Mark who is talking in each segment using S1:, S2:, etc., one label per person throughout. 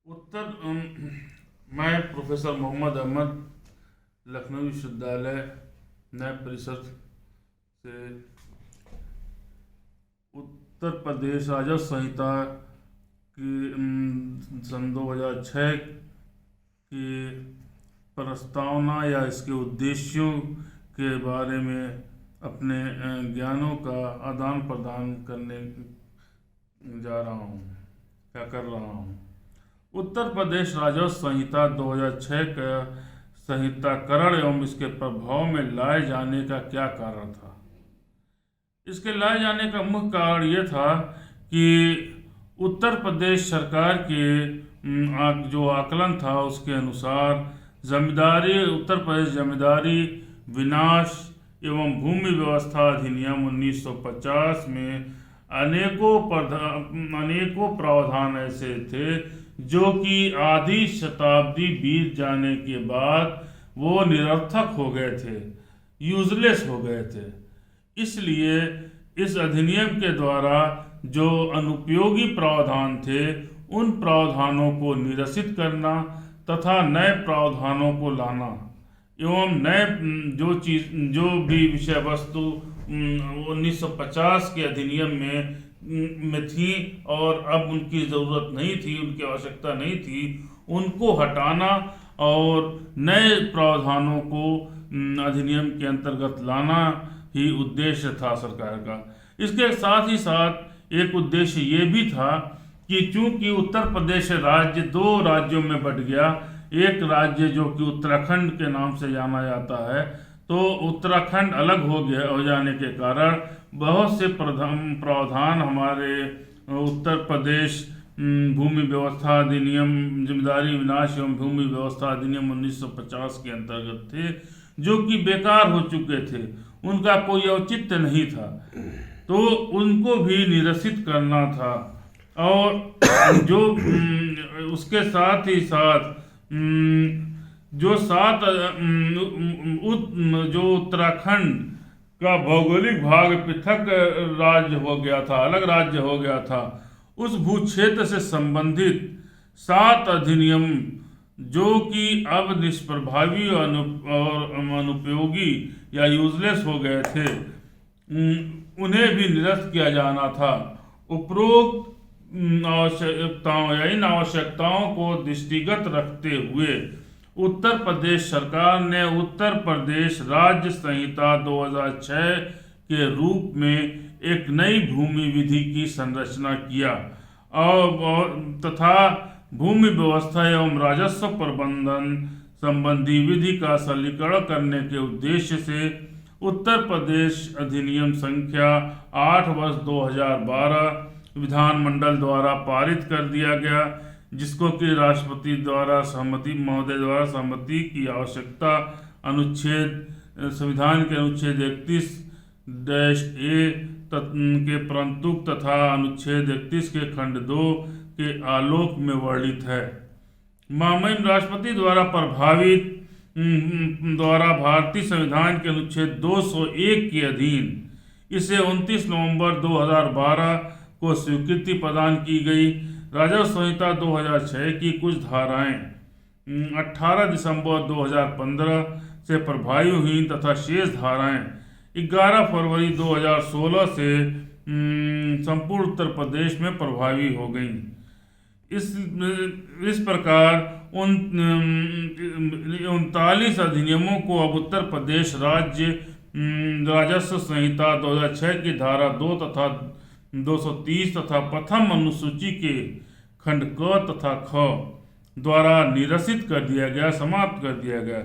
S1: मैं प्रोफेसर मोहम्मद अहमद, लखनऊ विश्वविद्यालय न्याय परिषद से उत्तर प्रदेश राजस्व संहिता की सन 2006 की प्रस्तावना या इसके उद्देश्यों के बारे में अपने ज्ञानों का आदान प्रदान करने जा रहा हूँ क्या कर रहा हूँ। उत्तर प्रदेश राजस्व संहिता 2006 का संहिताकरण एवं इसके प्रभाव में लाए जाने का क्या कारण था। इसके लाए जाने का मुख्य कारण ये था कि उत्तर प्रदेश सरकार के जो आकलन था उसके अनुसार जमींदारी उत्तर प्रदेश जमींदारी विनाश एवं भूमि व्यवस्था अधिनियम 1950 में अनेकों प्रावधान ऐसे थे जो कि आधी शताब्दी बीत जाने के बाद वो निरर्थक हो गए थे, यूजलेस हो गए थे। इसलिए इस अधिनियम के द्वारा जो अनुपयोगी प्रावधान थे उन प्रावधानों को निरसित करना तथा नए प्रावधानों को लाना एवं नए जो भी विषय वस्तु 1950 के अधिनियम में थी और अब उनकी ज़रूरत नहीं थी, उनकी आवश्यकता नहीं थी, उनको हटाना और नए प्रावधानों को अधिनियम के अंतर्गत लाना ही उद्देश्य था सरकार का। इसके साथ ही साथ एक उद्देश्य ये भी था कि चूंकि उत्तर प्रदेश राज्य दो राज्यों में बंट गया, एक राज्य जो कि उत्तराखंड के नाम से जाना जाता है, तो उत्तराखंड अलग हो जाने के कारण बहुत से प्रावधान हमारे उत्तर प्रदेश भूमि व्यवस्था अधिनियम जमींदारी विनाश एवं भूमि व्यवस्था अधिनियम 1950 के अंतर्गत थे, जो कि बेकार हो चुके थे, उनका कोई औचित्य नहीं था, तो उनको भी निरसित करना था। और जो उसके साथ ही साथ जो उत्तराखंड का भौगोलिक भाग पृथक राज्य हो गया था, अलग राज्य हो गया था, उस भूक्षेत्र से संबंधित 7 अधिनियम जो कि अब निष्प्रभावी और अनुपयोगी या यूजलेस हो गए थे, उन्हें भी निरस्त किया जाना था। उपरोक्त आवश्यकताओं या इन आवश्यकताओं को दृष्टिगत रखते हुए उत्तर प्रदेश सरकार ने उत्तर प्रदेश राज्य संहिता 2006 के रूप में एक नई भूमि विधि की संरचना किया और तथा भूमि व्यवस्था एवं राजस्व प्रबंधन संबंधी विधि का सरलीकरण करने के उद्देश्य से उत्तर प्रदेश अधिनियम संख्या 8/2012 विधानमंडल द्वारा पारित कर दिया गया, जिसको कि राष्ट्रपति द्वारा महोदय द्वारा सहमति की आवश्यकता संविधान के अनुच्छेद 31-A के परंतु तथा अनुच्छेद 31 के खंड 2 के आलोक में वर्णित है। माननीय राष्ट्रपति द्वारा भारतीय संविधान के अनुच्छेद 201 के अधीन इसे 29 नवंबर 2012 को स्वीकृति प्रदान की गई। राजस्व संहिता 2006 की कुछ धाराएं 18 दिसंबर 2015 से प्रभावी हुई तथा शेष धाराएं 11 फरवरी 2016 से संपूर्ण उत्तर प्रदेश में प्रभावी हो गईं। इस प्रकार 39 अधिनियमों को अब उत्तर प्रदेश राज्य राजस्व संहिता 2006 की धारा 2 तथा 230 तथा प्रथम अनुसूची के खंड क तथा ख द्वारा निरसित कर दिया गया, समाप्त कर दिया गया।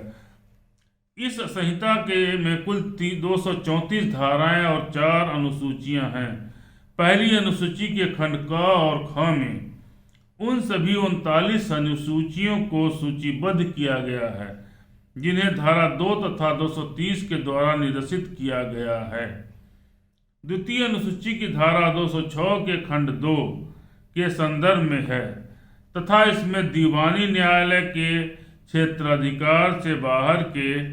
S1: इस संहिता में कुल 234 धाराएं और 4 अनुसूचियां हैं। पहली अनुसूची के खंड क और ख में उन सभी 39 अनुसूचियों को सूचीबद्ध किया गया है जिन्हें धारा 2 तथा 230 के द्वारा निरसित किया गया है। द्वितीय अनुसूची की धारा 206 के खंड 2 के संदर्भ में है तथा इसमें दीवानी न्यायालय के क्षेत्राधिकार से बाहर के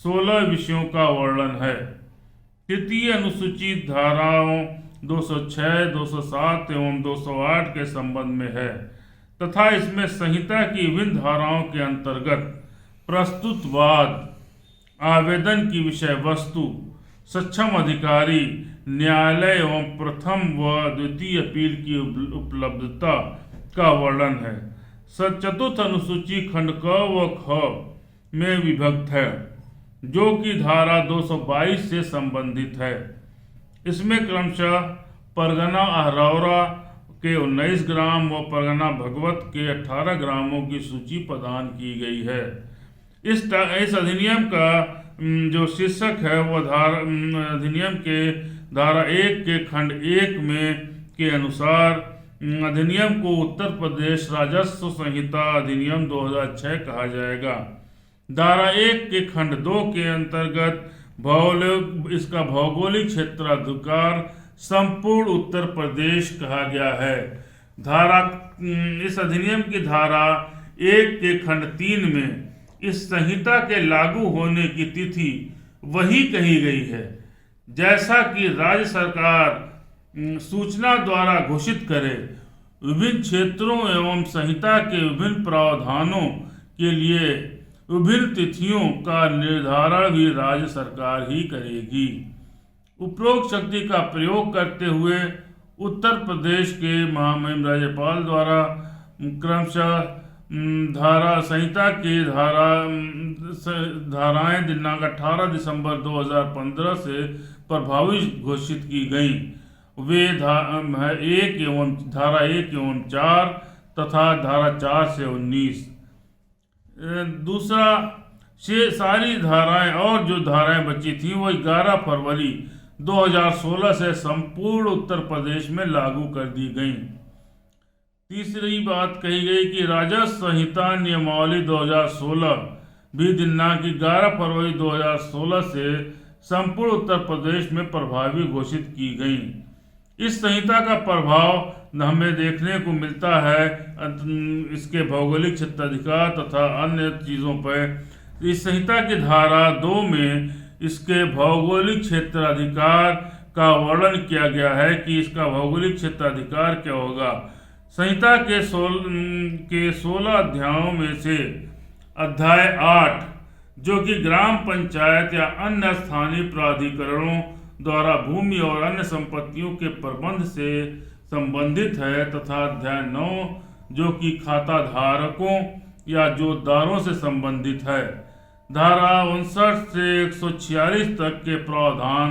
S1: 16 विषयों का वर्णन है। तृतीय अनुसूची धाराओं 206, 207 एवं 208 के संबंध में है तथा इसमें संहिता की विभिन्न धाराओं के अंतर्गत प्रस्तुत वाद, आवेदन की विषय वस्तु, सक्षम अधिकारी, न्यायालय एवं प्रथम व द्वितीय अपील की उपलब्धता का वर्णन है। चतुर्थ अनुसूची खंड क व ख में विभक्त है, जो कि धारा 222 से संबंधित है। इसमें क्रमशः परगना अहरौरा के 19 ग्राम व परगना भगवत के 18 ग्रामों की सूची प्रदान की गई है। इस अधिनियम का जो शीर्षक है वह अधिनियम के धारा 1 के खंड 1 में के अनुसार अधिनियम को उत्तर प्रदेश राजस्व संहिता अधिनियम 2006 कहा जाएगा। धारा 1 के खंड 2 के अंतर्गत इसका भौगोलिक क्षेत्राधिकार संपूर्ण उत्तर प्रदेश कहा गया है। इस अधिनियम की धारा 1 के खंड 3 में इस संहिता के लागू होने की तिथि वही कही गई है जैसा कि राज्य सरकार सूचना द्वारा घोषित करे। विभिन्न क्षेत्रों एवं संहिता के विभिन्न प्रावधानों के लिए विभिन्न तिथियों का निर्धारण भी राज्य सरकार ही करेगी। उपरोक्त शक्ति का प्रयोग करते हुए उत्तर प्रदेश के महामहिम राज्यपाल द्वारा क्रमशः संहिता की धाराएं दिनांक 18 दिसंबर 2015 से प्रभावी घोषित की गई। वे धारा 1 एवं 4 तथा धारा 4 से 19। दूसरा, सारी धाराएं और जो धाराएं बची थी वो 11 फरवरी 2016 से संपूर्ण उत्तर प्रदेश में लागू कर दी गई। तीसरी बात कही गई कि राजस्व संहिता नियमावली 2016 भी दिनांक 11 फरवरी 2016 से संपूर्ण उत्तर प्रदेश में प्रभावी घोषित की गई। इस संहिता का प्रभाव हमें देखने को मिलता है इसके भौगोलिक क्षेत्राधिकार तथा अन्य चीज़ों पर। इस संहिता की धारा 2 में इसके भौगोलिक क्षेत्राधिकार का वर्णन किया गया है कि इसका भौगोलिक क्षेत्राधिकार क्या होगा। संहिता के 16 अध्यायों में से अध्याय 8 जो कि ग्राम पंचायत या अन्य स्थानीय प्राधिकरणों द्वारा भूमि और अन्य संपत्तियों के प्रबंध से संबंधित है तथा अध्याय 9 जो कि खाता धारकों या जोतदारों से संबंधित है। धारा 59 से 146 तक के प्रावधान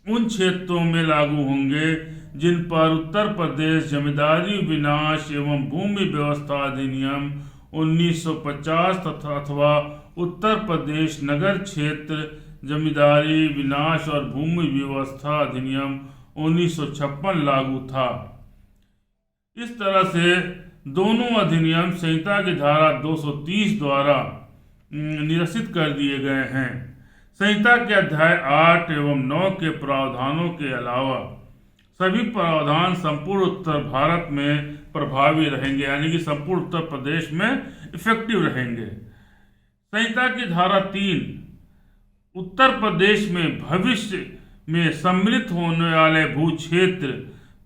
S1: उन क्षेत्रों में लागू होंगे जिन पर उत्तर प्रदेश जमींदारी विनाश एवं भूमि व्यवस्था अधिनियम 1950 अथवा उत्तर प्रदेश नगर क्षेत्र जमींदारी विनाश और भूमि व्यवस्था अधिनियम 1956 लागू था। इस तरह से दोनों अधिनियम संहिता की धारा 230 द्वारा निरसित कर दिए गए हैं। संहिता के अध्याय 8 एवं 9 के प्रावधानों के अलावा सभी प्रावधान संपूर्ण उत्तर भारत में प्रभावी रहेंगे, यानी कि संपूर्ण उत्तर प्रदेश में इफेक्टिव रहेंगे। संहिता की धारा 3 उत्तर प्रदेश में भविष्य में सम्मिलित होने वाले भू क्षेत्र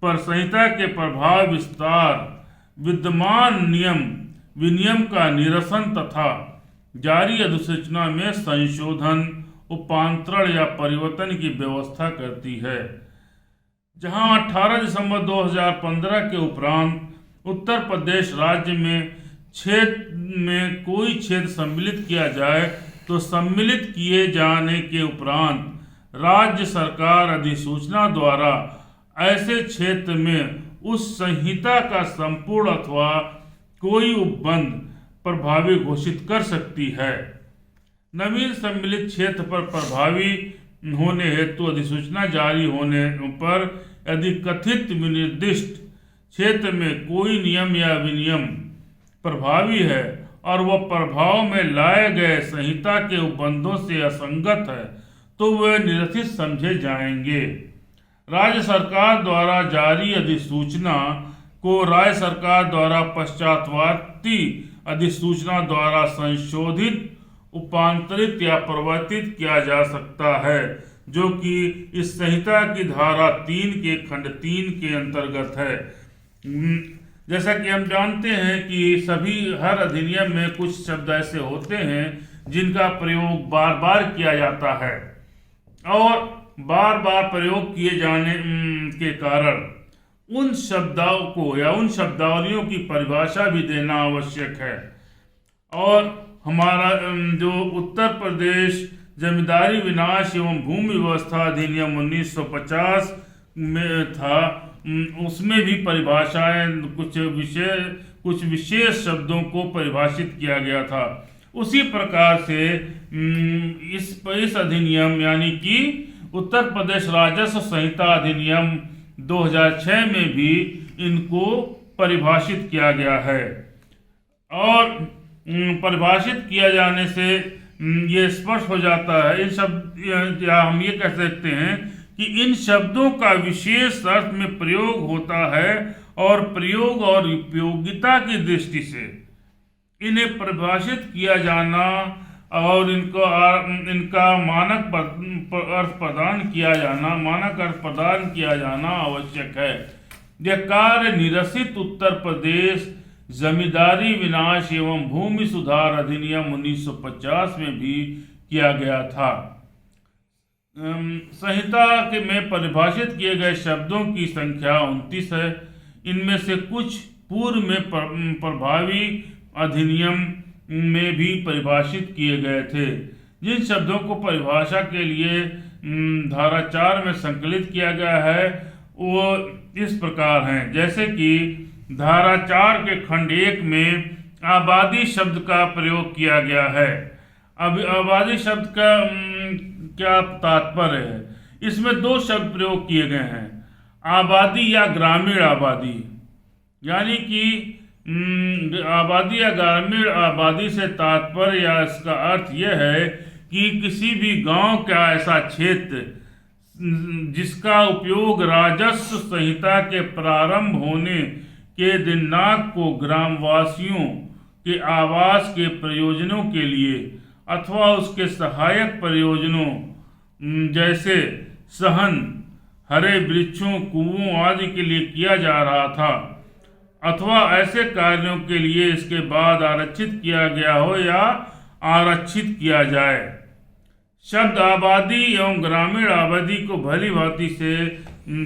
S1: पर संहिता के प्रभाव विस्तार, विद्यमान विनियम का निरसन तथा जारी अधिसूचना में संशोधन, उपांतरण या परिवर्तन की व्यवस्था करती है। जहां 18 दिसंबर 2015 के उपरांत उत्तर प्रदेश राज्य में क्षेत्र में कोई क्षेत्र सम्मिलित किया जाए तो सम्मिलित किए जाने के उपरांत राज्य सरकार अधिसूचना द्वारा ऐसे क्षेत्र में उस संहिता का संपूर्ण अथवा कोई उपबंध प्रभावी घोषित कर सकती है। नवीन सम्मिलित क्षेत्र पर प्रभावी होने हेतु अधिसूचना जारी होने पर यदि कथित विनिर्दिष्ट क्षेत्र में कोई नियम या विनियम प्रभावी है और वह प्रभाव में लाए गए संहिता के उपबंधों से असंगत है तो वे निरसित समझे जाएंगे। राज्य सरकार द्वारा जारी अधिसूचना को राज्य सरकार द्वारा पश्चातवर्ती अधिसूचना द्वारा संशोधित, उपांतरित या परिवर्तित किया जा सकता है, जो कि इस संहिता की धारा 3 के खंड 3 के अंतर्गत है। जैसा कि हम जानते हैं कि हर अधिनियम में कुछ शब्द ऐसे होते हैं जिनका प्रयोग बार बार किया जाता है, और बार बार प्रयोग किए जाने के कारण उन शब्दों को या उन शब्दावलियों की परिभाषा भी देना आवश्यक है। और हमारा जो उत्तर प्रदेश जमींदारी विनाश एवं भूमि व्यवस्था अधिनियम 1950 में था, उसमें भी परिभाषाएं कुछ विशेष शब्दों को परिभाषित किया गया था। उसी प्रकार से इस अधिनियम यानी कि उत्तर प्रदेश राजस्व संहिता अधिनियम 2006 में भी इनको परिभाषित किया गया है। और परिभाषित किया जाने से ये स्पष्ट हो जाता है, इन शब्द या हम ये कह सकते हैं कि इन शब्दों का विशेष अर्थ में प्रयोग होता है और प्रयोग और उपयोगिता की दृष्टि से इन्हें परिभाषित किया जाना और इनका मानक अर्थ प्रदान किया जाना आवश्यक है। यह कार्य निरसित उत्तर प्रदेश जमींदारी विनाश एवं भूमि सुधार अधिनियम 1950 में भी किया गया था। संहिता में परिभाषित किए गए शब्दों की संख्या 29 है। इनमें से कुछ पूर्व में प्रभावी अधिनियम में भी परिभाषित किए गए थे। जिन शब्दों को परिभाषा के लिए धारा 4 में संकलित किया गया है वो इस प्रकार हैं, जैसे कि धारा 4 के खंड 1 में आबादी शब्द का प्रयोग किया गया है। अब आबादी शब्द का क्या तात्पर्य है? इसमें दो शब्द प्रयोग किए गए हैं, आबादी या ग्रामीण आबादी। यानी कि आबादी या ग्रामीण आबादी से तात्पर्य या इसका अर्थ यह है कि किसी भी गांव का ऐसा क्षेत्र जिसका उपयोग राजस्व संहिता के प्रारंभ होने के दिनांक को ग्रामवासियों के आवास के प्रयोजनों के लिए अथवा उसके सहायक प्रयोजनों जैसे सहन, हरे वृक्षों, कुओं आदि के लिए किया जा रहा था, अथवा ऐसे कार्यों के लिए इसके बाद आरक्षित किया गया हो या आरक्षित किया जाए। शब्द आबादी एवं ग्रामीण आबादी को भली भांति से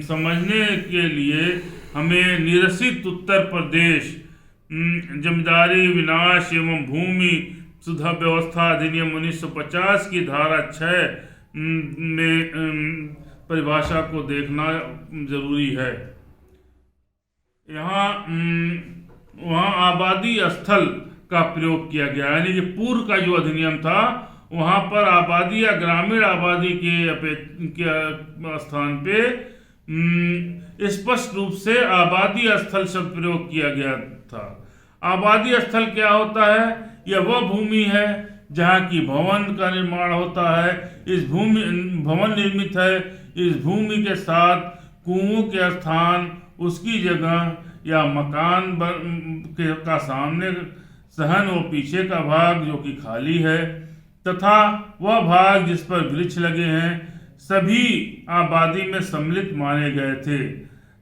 S1: समझने के लिए हमें निरसित उत्तर प्रदेश जमींदारी विनाश एवं भूमि सुधार व्यवस्था अधिनियम 1950 की धारा 6 में परिभाषा को देखना जरूरी है। वहाँ आबादी स्थल का प्रयोग किया गया, यानी कि पूर्व का जो अधिनियम था वहाँ पर आबादी या ग्रामीण आबादी के स्थान पे स्पष्ट रूप से आबादी स्थल शब्द प्रयोग किया गया था। आबादी स्थल क्या होता है? यह वह भूमि है जहाँ की भवन का निर्माण होता है। इस भवन निर्मित है। इस भूमि के साथ कुओं के स्थान, उसकी जगह या मकान का सामने सहन व पीछे का भाग जो कि खाली है तथा वह भाग जिस पर वृक्ष लगे हैं सभी आबादी में सम्मिलित माने गए थे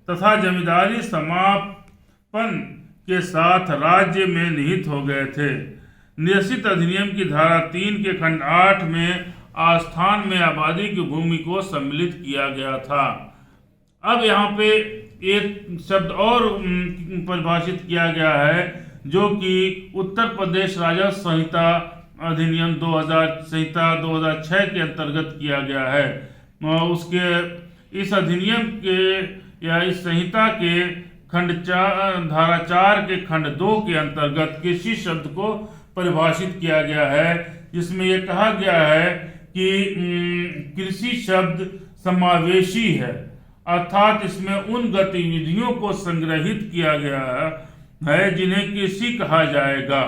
S1: तथा जमींदारी समापन के साथ राज्य में निहित हो गए थे। निरसित अधिनियम की धारा 3 के खंड 8 में आस्थान में आबादी की भूमि को सम्मिलित किया गया था। अब यहाँ पे एक शब्द और परिभाषित किया गया है जो कि उत्तर प्रदेश राजस्व संहिता अधिनियम 2006 के अंतर्गत किया गया है। उसके इस अधिनियम के या इस संहिता के धारा 4 के खंड 2 के अंतर्गत कृषि शब्द को परिभाषित किया गया है, जिसमें यह कहा गया है कि कृषि शब्द समावेशी है, अर्थात इसमें उन गतिविधियों को संग्रहित किया गया है जिन्हें कृषि कहा जाएगा।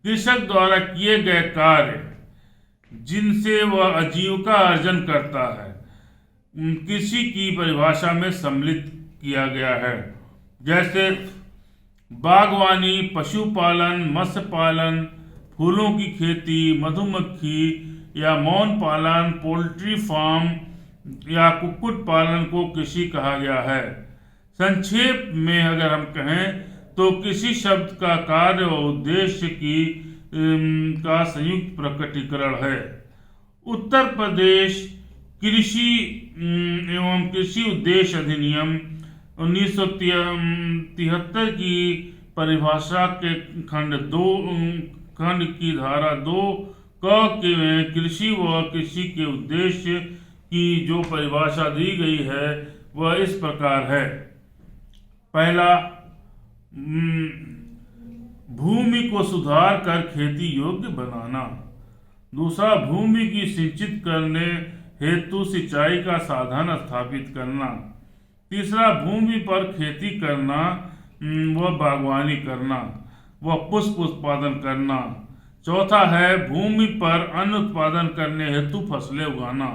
S1: कृषक द्वारा किए गए कार्य जिनसे वह आजीविका अर्जन करता है कृषि की परिभाषा में सम्मिलित किया गया है, जैसे बागवानी, पशुपालन, मत्स्य पालन, फूलों की खेती, मधुमक्खी या मौन पालन, पोल्ट्री फार्म या कुक्कुट पालन को कृषि कहा गया है। संक्षेप में अगर हम कहें तो किसी शब्द का कार्य व उद्देश्य की का संयुक्त प्रकटीकरण है। उत्तर प्रदेश कृषि एवं कृषि उद्देश्य अधिनियम 1973 की परिभाषा के खंड की धारा 2 क के कृषि व कृषि के उद्देश्य की जो परिभाषा दी गई है वह इस प्रकार है। पहला, भूमि को सुधार कर खेती योग्य बनाना। दूसरा, भूमि की सिंचित करने हेतु सिंचाई का साधन स्थापित करना। तीसरा, भूमि पर खेती करना व बागवानी करना व पुष्प उत्पादन करना। चौथा है भूमि पर अन्न उत्पादन करने हेतु फसलें उगाना।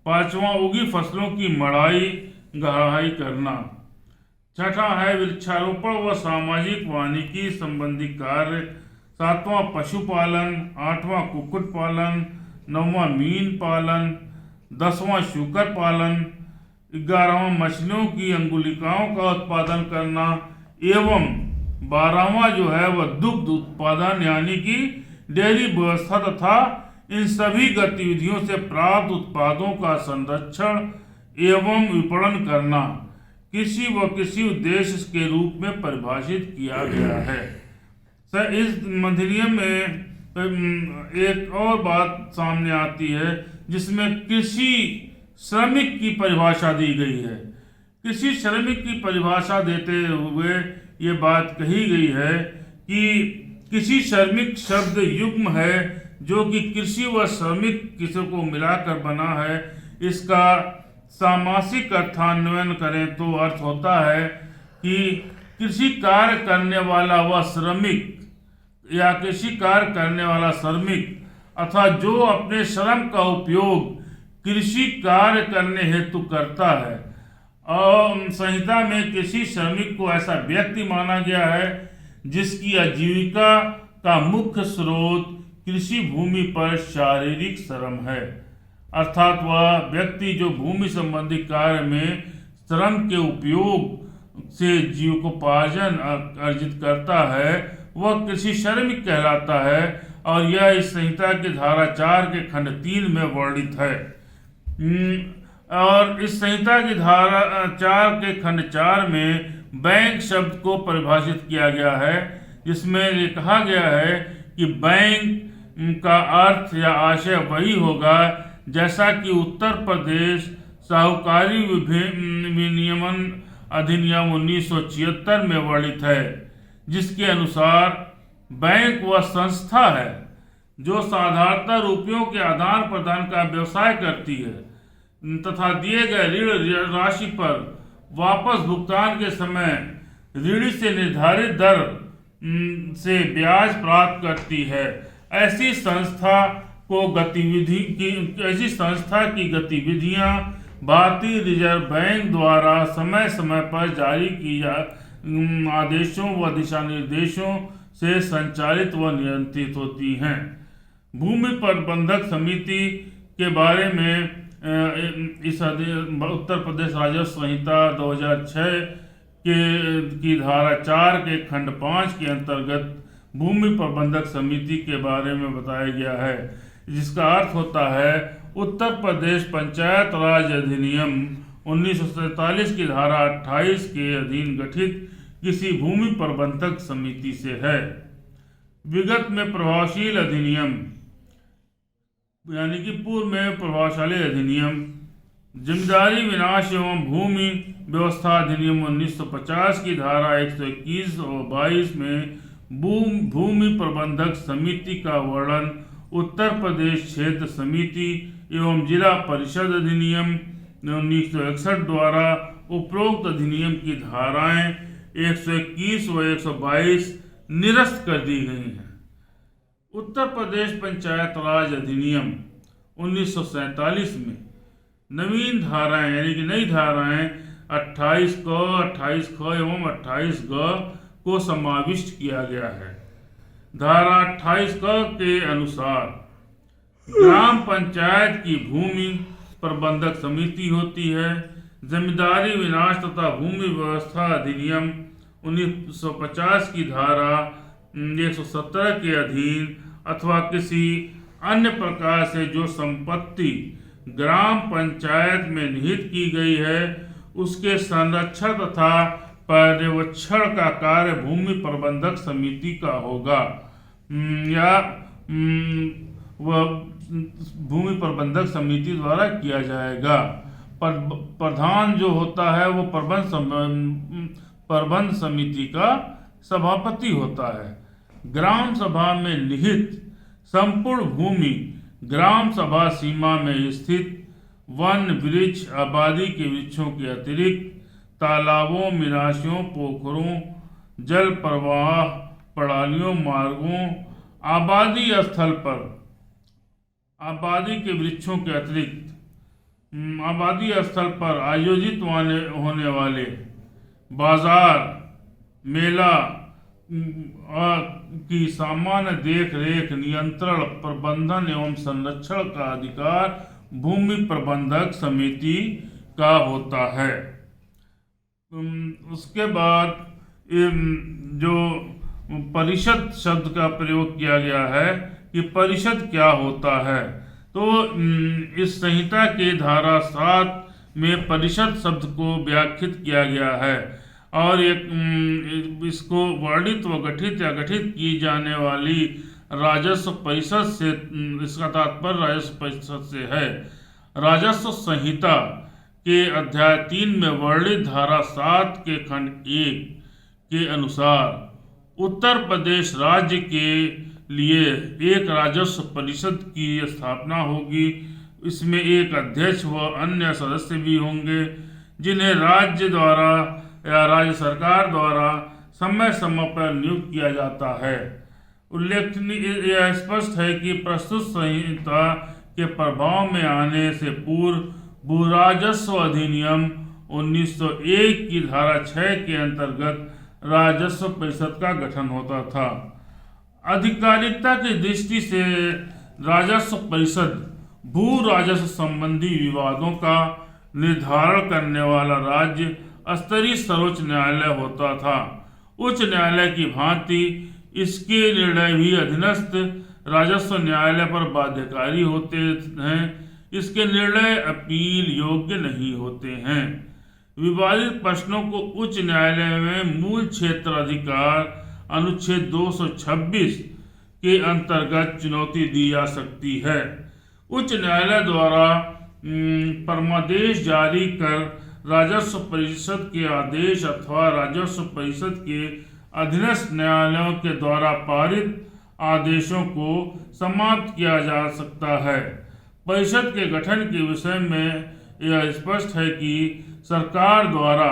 S1: पांचवा, उगी फसलों की मड़ाई गहराई करना। छठा है वृक्षारोपण व सामाजिक वानिकी संबंधी कार्य। सातवां, पशुपालन। आठवां, कुक्कुट पालन। नौवां, मीन पालन। 10वां, शूकर पालन। 11वां, मछलियों की अंगुलिकाओं का उत्पादन करना। एवं 12वां जो है वह दुग्ध उत्पादन यानी कि डेयरी व्यवस्था तथा इन सभी गतिविधियों से प्राप्त उत्पादों का संरक्षण एवं विपणन करना कृषि व कृषि उद्देश्य के रूप में परिभाषित किया गया है। सर, इस अधिनियम में एक और बात सामने आती है जिसमें कृषि श्रमिक की परिभाषा दी गई है। कृषि श्रमिक की परिभाषा देते हुए ये बात कही गई है कि कृषि श्रमिक शब्द युग्म है जो कि कृषि व श्रमिक किसी को मिलाकर बना है। इसका सामासिक अर्थान्वयन करें तो अर्थ होता है कि कृषि कार्य करने वाला वह श्रमिक या कृषि कार्य करने वाला श्रमिक अथवा जो अपने श्रम का उपयोग कृषि कार्य करने हेतु करता है। और संहिता में कृषि श्रमिक को ऐसा व्यक्ति माना गया है जिसकी आजीविका का मुख्य स्रोत कृषि भूमि पर शारीरिक श्रम है, अर्थात वह व्यक्ति जो भूमि संबंधी कार्य में श्रम के उपयोग से जीविकोपार्जन अर्जित करता है वह कृषि श्रमिक कहलाता है। और यह इस संहिता की धारा 4 के खंड 3 में वर्णित है। और इस संहिता की धारा 4 के खंड 4 में बैंक शब्द को परिभाषित किया गया है, जिसमें ये कहा गया है कि बैंक का अर्थ या आशय वही होगा जैसा कि उत्तर प्रदेश साहूकारी विनियमन अधिनियम 1976 में वर्णित है, जिसके अनुसार बैंक वह संस्था है जो साधारणतः रुपयों के आदान प्रदान का व्यवसाय करती है तथा दिए गए ऋण राशि पर वापस भुगतान के समय ऋणी से निर्धारित दर से ब्याज प्राप्त करती है। ऐसी संस्था की गतिविधियां भारतीय रिजर्व बैंक द्वारा समय समय पर जारी की आदेशों व दिशा निर्देशों से संचालित व नियंत्रित होती हैं। भूमि प्रबंधक समिति के बारे में इस उत्तर प्रदेश राजस्व संहिता 2006 की धारा 4 के खंड 5 के अंतर्गत भूमि प्रबंधक समिति के बारे में बताया गया है, जिसका अर्थ होता है उत्तर प्रदेश पंचायत राज अधिनियम 1947 की धारा 28 के अधीन गठित किसी भूमि प्रबंधक समिति से है। विगत में प्रभावशील अधिनियम यानी कि पूर्व में प्रभावशाली अधिनियम जमींदारी विनाश एवं भूमि व्यवस्था अधिनियम 1950 की धारा 121 और 22 में भूमि प्रबंधक समिति का वर्णन उत्तर प्रदेश क्षेत्र समिति एवं जिला परिषद अधिनियम 1961 द्वारा उपरोक्त अधिनियम की धाराएं 121 व 122 निरस्त कर दी गई हैं। उत्तर प्रदेश पंचायत राज अधिनियम 1947 में नवीन धाराएं यानी कि नई धाराएं 28 क, 28 ख एवं 28 ग को समाविष्ट किया गया है। धारा 28 क के अनुसार ग्राम पंचायत की भूमि प्रबंधक समिति होती है। जमींदारी विनाश तथा भूमि व्यवस्था अधिनियम 1950 की धारा 117 के अधीन अथवा किसी अन्य प्रकार से जो संपत्ति ग्राम पंचायत में निहित की गई है उसके संरक्षण तथा पर्यवेक्षण का कार्य भूमि प्रबंधक समिति का होगा या वह भूमि प्रबंधक समिति द्वारा किया जाएगा। प्रधान जो होता है वो प्रबंध समिति का सभापति होता है। ग्राम सभा में निहित संपूर्ण भूमि ग्राम सभा सीमा में स्थित वन वृक्ष आबादी के वृक्षों के अतिरिक्त तालाबों, मिराशियों, पोखरों, जल प्रवाह प्रणालियों, मार्गों, आबादी स्थल पर आबादी के वृक्षों के अतिरिक्त आबादी स्थल पर आयोजित होने वाले बाजार, मेला की सामान्य देख रेख, नियंत्रण, प्रबंधन एवं संरक्षण का अधिकार भूमि प्रबंधक समिति का होता है। उसके बाद जो परिषद शब्द का प्रयोग किया गया है कि परिषद क्या होता है, तो इस संहिता के धारा 7 में परिषद शब्द को व्याख्यात किया गया है और इसको वर्णित व गठित या गठित की जाने वाली राजस्व परिषद से, इसका तात्पर्य राजस्व परिषद से है। राजस्व संहिता के अध्याय 3 में वर्णित धारा 7 के खंड 1 के अनुसार उत्तर प्रदेश राज्य के लिए एक राजस्व परिषद की स्थापना होगी। इसमें एक अध्यक्ष व अन्य सदस्य भी होंगे जिन्हें राज्य द्वारा या राज्य सरकार द्वारा समय समय पर नियुक्त किया जाता है। उल्लेखनीय यह स्पष्ट है कि प्रस्तुत संहिता के प्रभाव में आने से पूर्व भू राजस्व अधिनियम 1901 की धारा 6 के अंतर्गत राजस्व परिषद का गठन होता था। आधिकारिकता की दृष्टि से राजस्व परिषद भू राजस्व संबंधी विवादों का निर्धारण करने वाला राज्य स्तरीय सर्वोच्च न्यायालय होता था। उच्च न्यायालय की भांति इसके निर्णय भी अधीनस्थ राजस्व न्यायालय पर बाध्यकारी होते हैं। इसके निर्णय अपील योग्य नहीं होते हैं। विवादित प्रश्नों को उच्च न्यायालय में मूल क्षेत्र अधिकार अनुच्छेद 226 के अंतर्गत चुनौती दी जा सकती है। उच्च न्यायालय द्वारा परमादेश जारी कर राजस्व परिषद के आदेश अथवा राजस्व परिषद के अधीनस्थ न्यायालयों के द्वारा पारित आदेशों को समाप्त किया जा सकता है। परिषद के गठन के विषय में यह स्पष्ट है कि सरकार द्वारा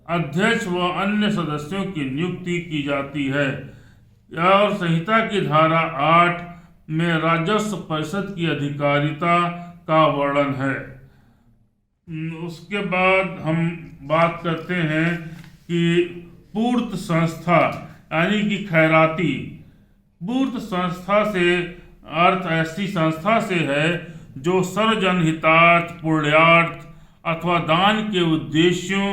S1: अध्यक्ष व अन्य सदस्यों की नियुक्ति की जाती है और संहिता की धारा 8 में राजस्व परिषद की अधिकारिता का वर्णन है। उसके बाद हम बात करते हैं कि पूर्त संस्था यानी कि खैराती। पूर्त संस्था से अर्थ ऐसी संस्था से है जो सर्वजन हितार्थ, पुण्यार्थ अथवा दान के उद्देश्यों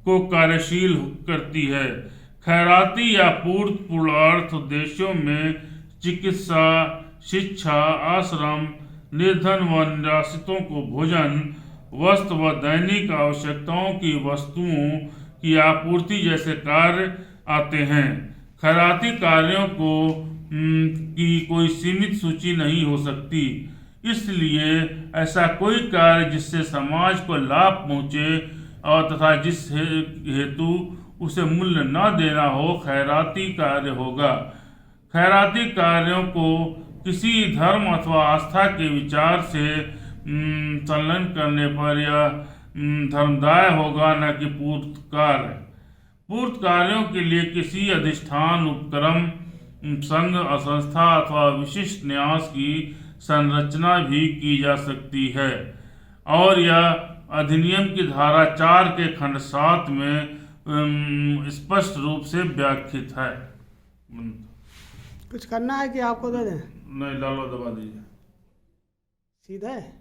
S1: को कार्यशील करती है। खैराती या पूर्त पुण्यार्थ उद्देश्यों में चिकित्सा, शिक्षा, आश्रम, निर्धन व निराश्रितों को भोजन, वस्त्र व दैनिक आवश्यकताओं की वस्तुओं की आपूर्ति जैसे कार्य आते हैं। खैराती कार्यों की कोई सीमित सूची नहीं हो सकती, इसलिए ऐसा कोई कार्य जिससे समाज को लाभ पहुँचे और तथा जिस हेतु उसे मूल्य न देना हो खैराती कार्य होगा। खैराती कार्यों को किसी धर्म अथवा आस्था के विचार से संलग्न करने पर यह धर्मदाय होगा, न कि पूर्त कार्य। पूर्त कार्यों के लिए किसी अधिष्ठान, उपक्रम, संघ, संस्था अथवा विशिष्ट न्यास की संरचना भी की जा सकती है और यह अधिनियम की धारा 4 के खंड 7 में स्पष्ट रूप से व्याख्यात है।
S2: कुछ करना है कि आपको दे दें?
S1: नहीं, डालो, दबा दीजिए
S2: सीधा है।